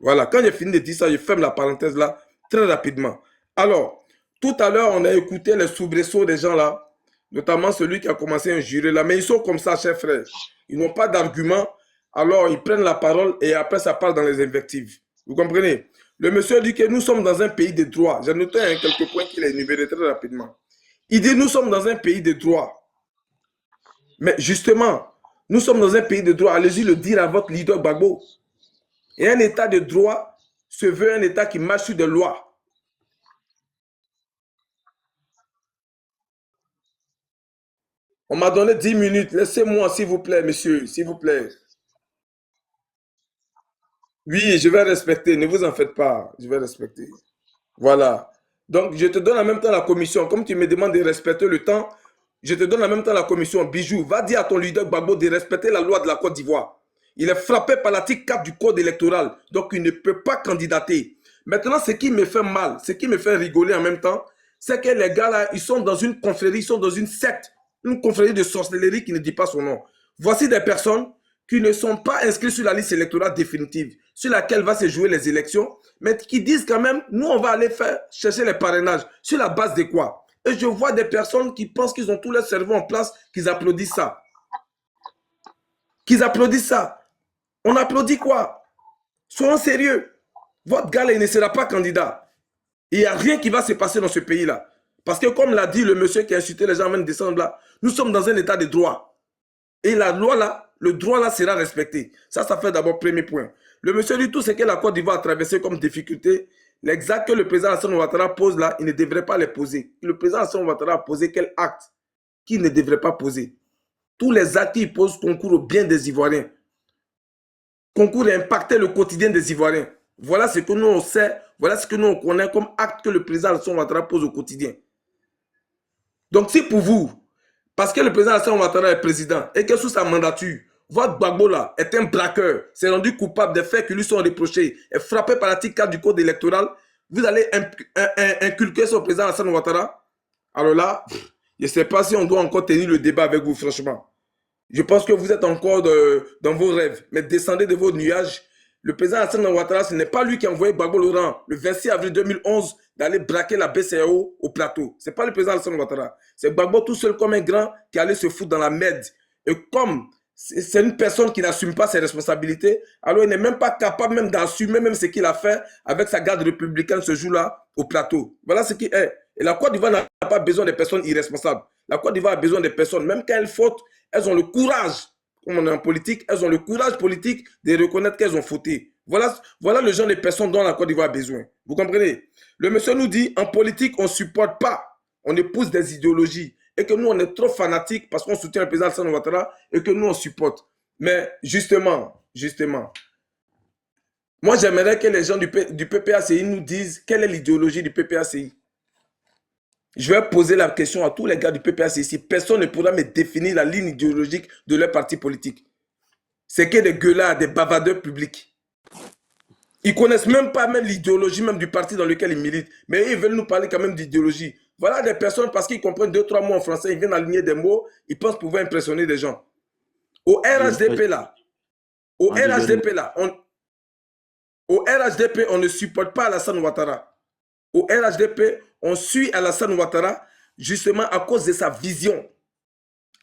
Voilà, quand j'ai fini de dire ça, je ferme la parenthèse là, très rapidement. Alors, tout à l'heure, on a écouté les soubresauts des gens là, notamment celui qui a commencé à jurer là, mais ils sont comme ça, chers frères. Ils n'ont pas d'argument, alors ils prennent la parole et après ça part dans les invectives. Vous comprenez? Le monsieur dit que nous sommes dans un pays de droit. J'ai noté quelques points qu'il a énumérés très rapidement. Il dit nous sommes dans un pays de droit. Mais justement, nous sommes dans un pays de droit. Allez-y le dire à votre leader Gbagbo. Et un état de droit se veut un état qui marche sur des lois. On m'a donné 10 minutes. Laissez-moi, s'il vous plaît, monsieur, s'il vous plaît. Oui, je vais respecter, ne vous en faites pas, je vais respecter. Voilà. Donc, je te donne en même temps la commission. Comme tu me demandes de respecter le temps, je te donne en même temps la commission. Bijou, va dire à ton leader Gbagbo de respecter la loi de la Côte d'Ivoire. Il est frappé par l'article 4 du code électoral, donc il ne peut pas candidater. Maintenant, ce qui me fait mal, ce qui me fait rigoler en même temps, c'est que les gars là, ils sont dans une confrérie, ils sont dans une secte, une confrérie de sorcellerie qui ne dit pas son nom. Voici des personnes qui ne sont pas inscrites sur la liste électorale définitive, sur laquelle va se jouer les élections, mais qui disent quand même, nous on va aller chercher les parrainages. Sur la base de quoi? Et je vois des personnes qui pensent qu'ils ont tout leur cerveau en place, qu'ils applaudissent ça. Qu'ils applaudissent ça. On applaudit quoi? Soyons sérieux. Votre gars, il ne sera pas candidat. Il n'y a rien qui va se passer dans ce pays-là. Parce que comme l'a dit le monsieur qui a insulté les gens en décembre, là, nous sommes dans un état de droit. Et la loi là, le droit là sera respecté. Ça fait d'abord premier point. Le monsieur dit tout ce que la Côte d'Ivoire a traversé comme difficulté, l'exact que le président Alassane Ouattara pose là, il ne devrait pas les poser. Le président Alassane Ouattara a posé quel acte qu'il ne devrait pas poser? Tous les actes qu'il pose concourent au bien des Ivoiriens. Concours à impacter le quotidien des Ivoiriens. Voilà ce que nous on sait, voilà ce que nous on connaît comme acte que le président Alassane Ouattara pose au quotidien. Donc si pour vous, parce que le président Alassane Ouattara est président et que sous sa mandature, votre Gbagbo là est un braqueur, s'est rendu coupable des faits qui lui sont reprochés, est frappé par l'article 4 du code électoral, vous allez inculquer sur le président Alassane Ouattara. Alors là, je ne sais pas si on doit encore tenir le débat avec vous, franchement. Je pense que vous êtes encore dans vos rêves, mais descendez de vos nuages. Le président Alassane Ouattara, ce n'est pas lui qui a envoyé Gbagbo Laurent le 26 avril 2011 d'aller braquer la BCAO au plateau. Ce n'est pas le président Alassane Ouattara. C'est Gbagbo tout seul comme un grand qui allait se foutre dans la merde. Et comme c'est une personne qui n'assume pas ses responsabilités, alors il n'est même pas capable même d'assumer même ce qu'il a fait avec sa garde républicaine ce jour-là au plateau. Voilà ce qui est. Et la Côte d'Ivoire n'a pas besoin de personnes irresponsables. La Côte d'Ivoire a besoin de personnes, même quand elles fautent, elles ont le courage, comme on est en politique, elles ont le courage politique de reconnaître qu'elles ont fauté. Voilà le genre de personnes dont la Côte d'Ivoire a besoin. Vous comprenez? Le monsieur nous dit, en politique, on ne supporte pas, on épouse des idéologies. Et que nous, on est trop fanatiques parce qu'on soutient le président Alassane Ouattara et que nous, on supporte. Mais justement, moi, j'aimerais que les gens du PPACI nous disent quelle est l'idéologie du PPACI. Je vais poser la question à tous les gars du PPACI ici. Personne ne pourra me définir la ligne idéologique de leur parti politique. C'est que des gueulards, des bavardeurs publics. Ils ne connaissent même pas même l'idéologie même du parti dans lequel ils militent. Mais ils veulent nous parler quand même d'idéologie. Voilà des personnes, parce qu'ils comprennent 2-3 mots en français, ils viennent aligner des mots, ils pensent pouvoir impressionner des gens. Au RHDP là, on ne supporte pas Alassane Ouattara. Au RHDP, on suit Alassane Ouattara justement à cause de sa vision,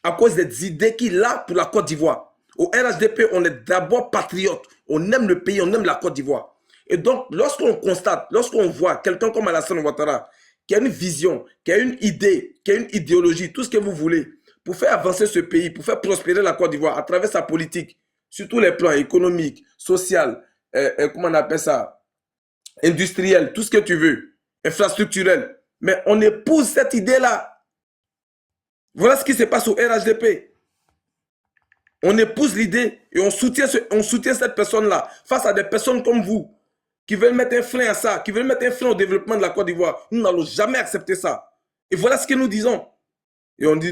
à cause des idées qu'il a pour la Côte d'Ivoire. Au RHDP, on est d'abord patriote, on aime le pays, on aime la Côte d'Ivoire. Et donc, lorsqu'on constate, lorsqu'on voit quelqu'un comme Alassane Ouattara, qui a une vision, qui a une idée, qui a une idéologie, tout ce que vous voulez, pour faire avancer ce pays, pour faire prospérer la Côte d'Ivoire à travers sa politique, sur tous les plans économiques, social, comment on appelle ça, industriel, tout ce que tu veux, infrastructurel. Mais on épouse cette idée-là. Voilà ce qui se passe au RHDP. On épouse l'idée et on soutient cette personne-là face à des personnes comme vous qui veulent mettre un frein à ça, qui veulent mettre un frein au développement de la Côte d'Ivoire. Nous n'allons jamais accepter ça. Et voilà ce que nous disons. Et on dit,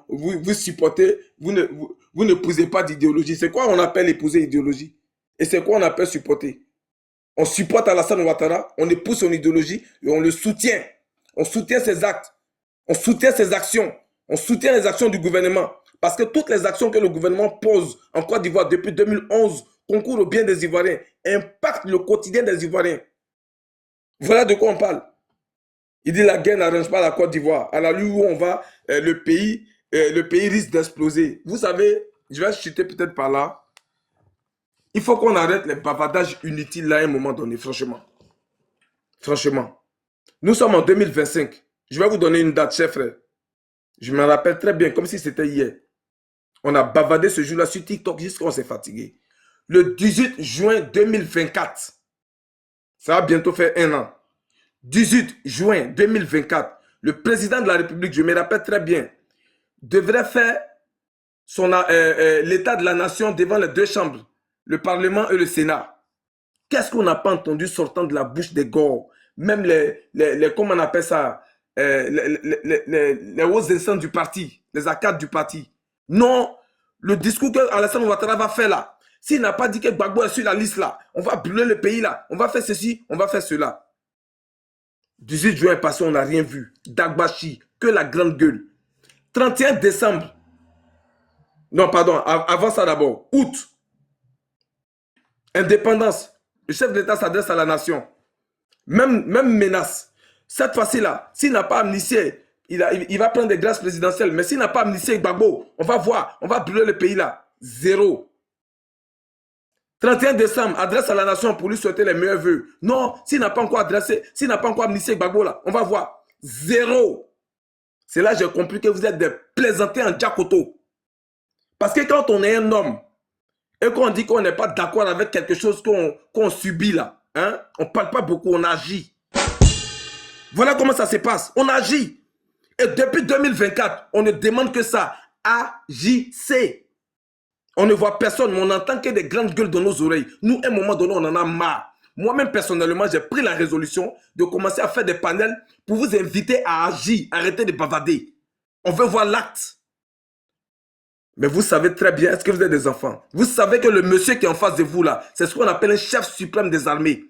vous supportez, vous n'épousez pas d'idéologie. C'est quoi on appelle épouser idéologie? Et c'est quoi on appelle supporter? On supporte Alassane Ouattara, on épouse son idéologie et on le soutient. On soutient ses actes, on soutient ses actions, on soutient les actions du gouvernement. Parce que toutes les actions que le gouvernement pose en Côte d'Ivoire depuis 2011 concourent au bien des Ivoiriens, impactent le quotidien des Ivoiriens. Voilà de quoi on parle. Il dit la guerre n'arrange pas la Côte d'Ivoire. À la lieu où on va, le pays risque d'exploser. Vous savez, je vais chuter peut-être par là. Il faut qu'on arrête les bavardages inutiles là à un moment donné, franchement. Franchement. Nous sommes en 2025. Je vais vous donner une date, chers frères. Je me rappelle très bien, comme si c'était hier. On a bavardé ce jour-là sur TikTok jusqu'à on s'est fatigué. Le 18 juin 2024. Ça va bientôt faire 1 an. 18 juin 2024. Le président de la République, je me rappelle très bien, devrait faire l'état de la nation devant les 2 chambres, le Parlement et le Sénat. Qu'est-ce qu'on n'a pas entendu sortant de la bouche des Gors? Même comment on appelle ça, les hauts instances du parti, les arcades du parti. Non, le discours que Alassane Ouattara va faire là, s'il n'a pas dit que Gbagbo est sur la liste là, on va brûler le pays là, on va faire ceci, on va faire cela. 18 juin est passé, on n'a rien vu. Dagbashi, que la grande gueule. 31 décembre, non pardon, avant ça d'abord, août, indépendance, le chef de l'État s'adresse à la nation. Même menace. Cette fois-ci-là, s'il n'a pas amnistié, il va prendre des grâces présidentielles. Mais s'il n'a pas amnistié Gbagbo, on va voir, on va brûler le pays là. Zéro. 31 décembre, adresse à la nation pour lui souhaiter les meilleurs vœux. Non, s'il n'a pas encore adressé, s'il n'a pas encore amnistié Gbagbo là, on va voir. Zéro. C'est là que j'ai compris que vous êtes des plaisantés en Djakoto. Parce que quand on est un homme et qu'on dit qu'on n'est pas d'accord avec quelque chose qu'on subit là, hein, on ne parle pas beaucoup, on agit. Voilà comment ça se passe. On agit. Et depuis 2024, on ne demande que ça. Agissez. On ne voit personne, mais on entend que des grandes gueules dans nos oreilles. Nous, à un moment donné, on en a marre. Moi-même, personnellement, j'ai pris la résolution de commencer à faire des panels pour vous inviter à agir. Arrêtez de bavader. On veut voir l'acte. Mais vous savez très bien, est-ce que vous êtes des enfants? Vous savez que le monsieur qui est en face de vous là, c'est ce qu'on appelle un chef suprême des armées.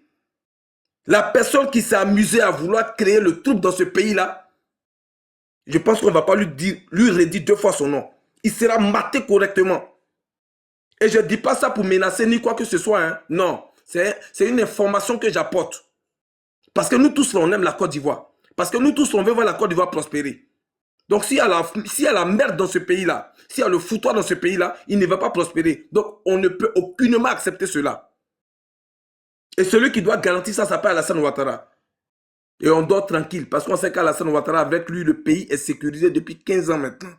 La personne qui s'est amusée à vouloir créer le trouble dans ce pays-là, je pense qu'on ne va pas lui redire 2 fois son nom. Il sera maté correctement. Et je ne dis pas ça pour menacer ni quoi que ce soit. Hein. Non, c'est une information que j'apporte. Parce que nous tous, on aime la Côte d'Ivoire. Parce que nous tous, on veut voir la Côte d'Ivoire prospérer. Donc, s'il y a la merde dans ce pays-là, s'il y a le foutoir dans ce pays-là, il ne va pas prospérer. Donc, on ne peut aucunement accepter cela. Et celui qui doit garantir ça s'appelle Alassane Ouattara. Et on dort tranquille parce qu'on sait qu'Alassane Ouattara, avec lui, le pays est sécurisé depuis 15 ans maintenant.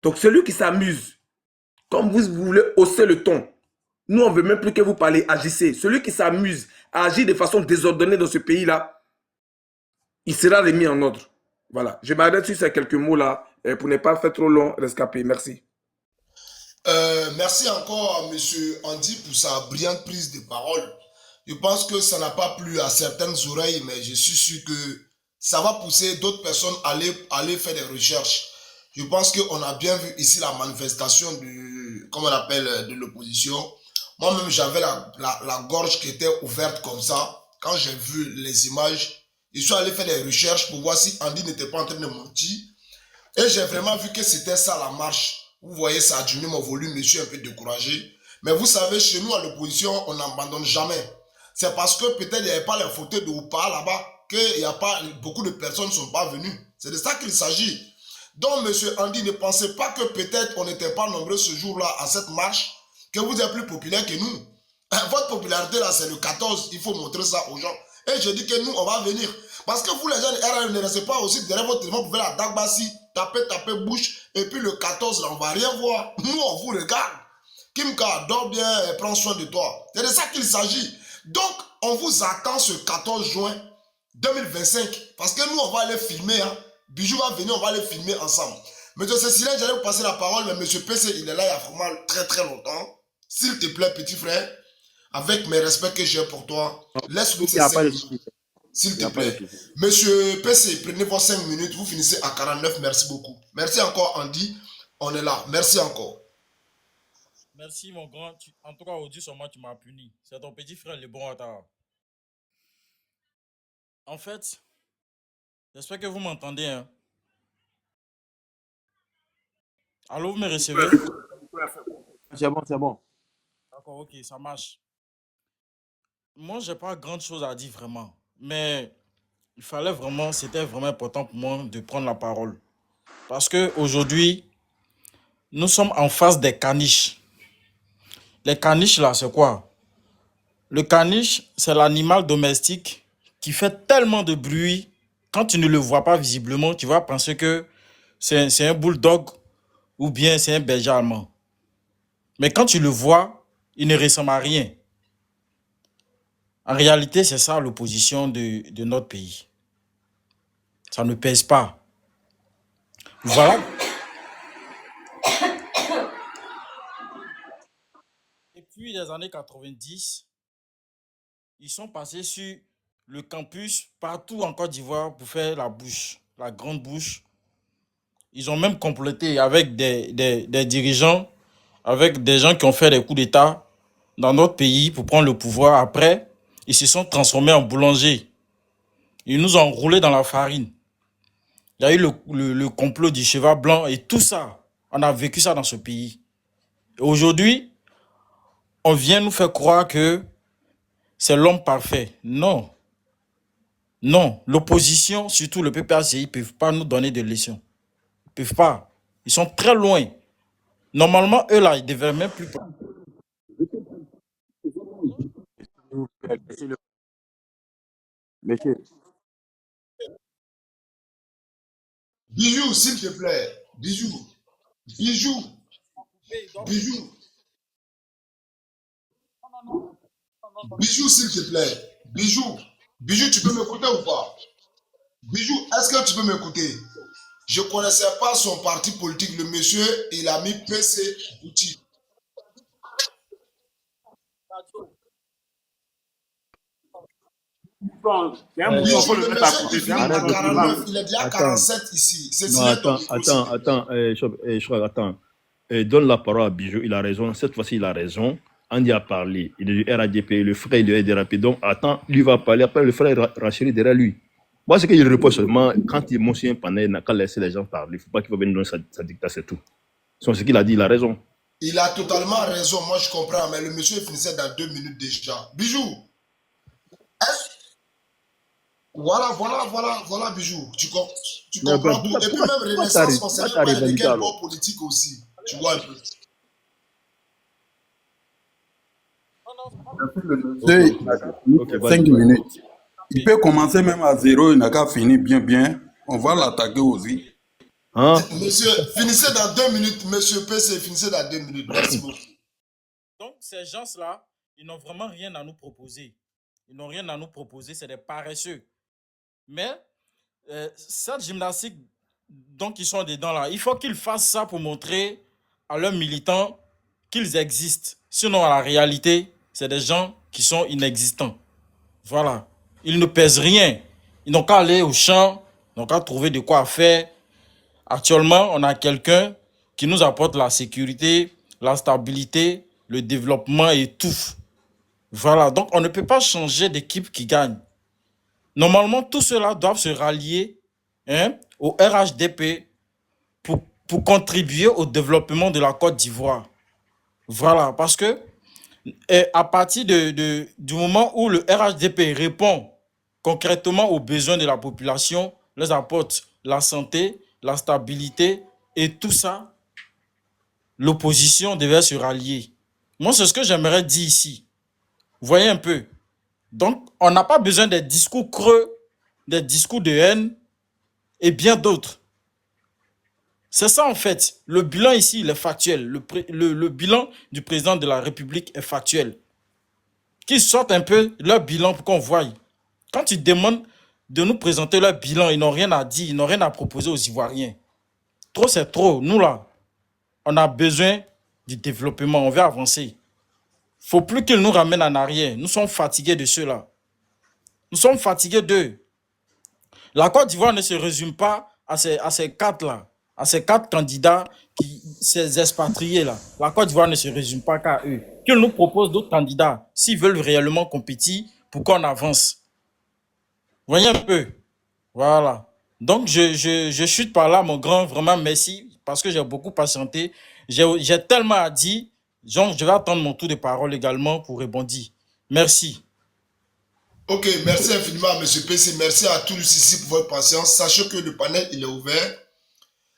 Donc, celui qui s'amuse, comme vous voulez hausser le ton, nous, on ne veut même plus que vous parlez, agissez. Celui qui s'amuse à agir de façon désordonnée dans ce pays-là, il sera remis en ordre. Voilà. Je m'arrête sur ces quelques mots-là pour ne pas faire trop long, rescapé. Merci. Merci encore à M. Andy pour sa brillante prise de parole. Je pense que ça n'a pas plu à certaines oreilles, mais je suis sûr que ça va pousser d'autres personnes à aller faire des recherches. Je pense qu'on a bien vu ici la manifestation comment on appelle, de l'opposition. Moi-même, j'avais la gorge qui était ouverte comme ça. Quand j'ai vu les images, je suis allé faire des recherches pour voir si Andy n'était pas en train de mentir. Et j'ai vraiment vu que c'était ça la marche. Vous voyez, ça a diminué mon volume, je suis un peu découragé. Mais vous savez, chez nous, à l'opposition, on n'abandonne jamais. C'est parce que peut-être il n'y avait pas les fauteuils de Oupa là-bas, beaucoup de personnes ne sont pas venues. C'est de ça qu'il s'agit. Donc, M. Andy, ne pensez pas que peut-être on n'était pas nombreux ce jour-là à cette marche, que vous êtes plus populaire que nous. Votre popularité là, c'est le 14, il faut montrer ça aux gens. Et je dis que nous, on va venir. Parce que vous, les gens de RL, ne restez pas aussi derrière votre téléphone pour faire la Dagbassi, taper bouche, et puis le 14 là, on va rien voir. Nous, on vous regarde. Kimka, dors bien, prends soin de toi. C'est de ça qu'il s'agit. Donc, on vous attend ce 14 juin 2025. Parce que nous, on va aller filmer. Hein. Bijou va venir, on va aller filmer ensemble. Monsieur Cécilien, j'allais vous passer la parole, mais Monsieur PC, il est là il y a vraiment très très longtemps. S'il te plaît, petit frère, avec mes respects que j'ai pour toi, laisse-nous ces 5 minutes. S'il te plaît. Monsieur PC, prenez vos 5 minutes, vous finissez à 49, merci beaucoup. Merci encore, Andy. On est là. Merci encore. Merci, mon grand. En tout cas, aujourd'hui, sur moi, tu m'as puni. C'est ton petit frère, le bon retard. En fait, j'espère que vous m'entendez. Hein. Allô, vous me recevez? C'est bon, c'est bon. D'accord, ok, ça marche. Moi, j'ai pas grand chose à dire vraiment. Mais c'était vraiment important pour moi de prendre la parole. Parce qu'aujourd'hui, nous sommes en face des caniches. Les caniches, là, c'est quoi? Le caniche, c'est l'animal domestique qui fait tellement de bruit. Quand tu ne le vois pas visiblement, tu vas penser que c'est un bulldog ou bien c'est un berger allemand. Mais quand tu le vois, il ne ressemble à rien. En réalité, c'est ça l'opposition de notre pays. Ça ne pèse pas. Voilà. Depuis les années 90, ils sont passés sur le campus partout en Côte d'Ivoire pour faire la bouche, la grande bouche. Ils ont même comploté avec des dirigeants, avec des gens qui ont fait des coups d'État dans notre pays pour prendre le pouvoir. Après, ils se sont transformés en boulangers. Ils nous ont roulé dans la farine. Il y a eu le complot du cheval blanc et tout ça. On a vécu ça dans ce pays. Et aujourd'hui, on vient nous faire croire que c'est l'homme parfait. Non. Non. L'opposition, surtout le PPACI, ils ne peuvent pas nous donner de leçons. Ils ne peuvent pas. Ils sont très loin. Normalement, eux là, ils devraient même plus. Monsieur, Bijou, s'il te plaît. Bijou. Bijou. Bijou. Bijou, s'il te plaît. Bijou. Bijou, tu peux m'écouter ou pas? Bijou, est-ce que tu peux m'écouter? Je ne connaissais pas son parti politique. Le monsieur, il a mis PC Bouti. c'est un Bijou, bouton, faut le le mettre à monsieur, côté. il C'est finit un à bouton, tu 49, vas. il est déjà à Attends, 47 ici. C'est non, signé ton attends, micro, s'il attends, te plaît. attends, Choc, donne la parole à Bijou, il a raison, cette fois-ci il a raison. Andy a parlé, il est du RADP, le frère de RADP, donc attends, lui va parler, après le frère Rachel derrière lui. Moi, c'est qu'il repose seulement quand il mentionne un panel, il n'a qu'à laisser les gens parler, il ne faut pas qu'il va venir donner sa dictat, c'est tout. Donc, ce qu'il a dit, il a raison. Il a totalement raison, moi je comprends, mais le monsieur finissait dans 2 minutes déjà. Bijou, est-ce- voilà, Bijou. Tu Mais ben, comprends tout. Et puis même pourquoi Renaissance, on ne sait même pas il est de revendiqué quel alors? bord politique aussi. Tu vois un peu. Monsieur, Ok, il a vas-y, 5 vas-y. minutes. Il peut commencer même à 0, il n'a qu'à finir bien. On va l'attaquer aussi. Hein? Monsieur, finissez dans 2 minutes. Monsieur PC, finissez dans 2 minutes. Merci beaucoup. Donc, ces gens-là, ils n'ont vraiment rien à nous proposer. Ils n'ont rien à nous proposer, c'est des paresseux. Mais cette gymnastique, donc ils sont dedans là, il faut qu'ils fassent ça pour montrer à leurs militants qu'ils existent. Sinon, à la réalité, c'est des gens qui sont inexistants. Voilà. Ils ne pèsent rien. Ils n'ont qu'à aller au champ, ils n'ont qu'à trouver de quoi faire. Actuellement, on a quelqu'un qui nous apporte la sécurité, la stabilité, le développement et tout. Voilà. Donc, on ne peut pas changer d'équipe qui gagne. Normalement, tous ceux-là doivent se rallier au RHDP pour contribuer au développement de la Côte d'Ivoire. Voilà, parce que à partir du moment où le RHDP répond concrètement aux besoins de la population, les apporte la santé, la stabilité et tout ça, l'opposition devait se rallier. Moi, c'est ce que j'aimerais dire ici. Vous voyez un peu. Donc, on n'a pas besoin des discours creux, des discours de haine et bien d'autres. C'est ça en fait. Le bilan ici, il est factuel. Le bilan du président de la République est factuel. Qu'ils sortent un peu leur bilan pour qu'on voie. Quand ils demandent de nous présenter leur bilan, ils n'ont rien à dire, ils n'ont rien à proposer aux Ivoiriens. Trop, c'est trop. Nous là, on a besoin du développement, on veut avancer. Il ne faut plus qu'ils nous ramènent en arrière. Nous sommes fatigués de ceux-là. Nous sommes fatigués d'eux. La Côte d'Ivoire ne se résume pas à ces quatre-là, à ces 4 candidats, ces expatriés-là. La Côte d'Ivoire ne se résume pas qu'à eux. Qu'ils nous proposent d'autres candidats, s'ils veulent réellement compétir, pour qu'on avance. Vous voyez un peu? Voilà. Donc, je chute par là, mon grand. Vraiment, merci, parce que j'ai beaucoup patienté. J'ai tellement à dire. Donc, je vais attendre mon tour de parole également pour répondre. Merci. Ok, merci infiniment, monsieur PC. Merci à tous ici pour votre patience. Sachez que le panel, il est ouvert.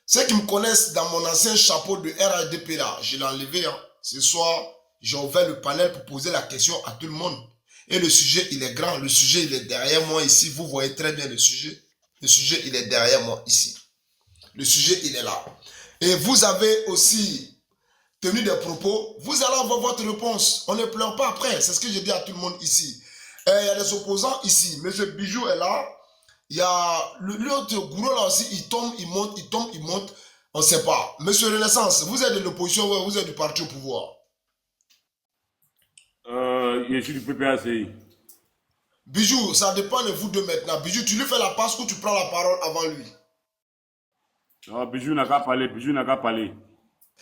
Ceux qui me connaissent dans mon ancien chapeau de RADP là, je l'ai enlevé. Ce soir, j'ai ouvert le panel pour poser la question à tout le monde. Et le sujet, il est grand. Le sujet, il est derrière moi ici. Vous voyez très bien le sujet. Le sujet, il est derrière moi ici. Le sujet, il est là. Et vous avez aussi tenu des propos. Vous allez avoir votre réponse. On ne pleure pas après. C'est ce que je dis à tout le monde ici. Il y a des opposants ici. Monsieur Bijou est là. Il y a l'autre gourou là aussi. Il tombe, il monte, il tombe, il monte. On ne sait pas. Monsieur Renaissance, vous êtes de l'opposition, vous êtes du parti au pouvoir. Je suis du PPACI. Bijou, ça dépend de vous deux maintenant. Bijou, tu lui fais la passe ou tu prends la parole avant lui? Ah, Bijou n'a qu'à parler, Bijou n'a qu'à parler.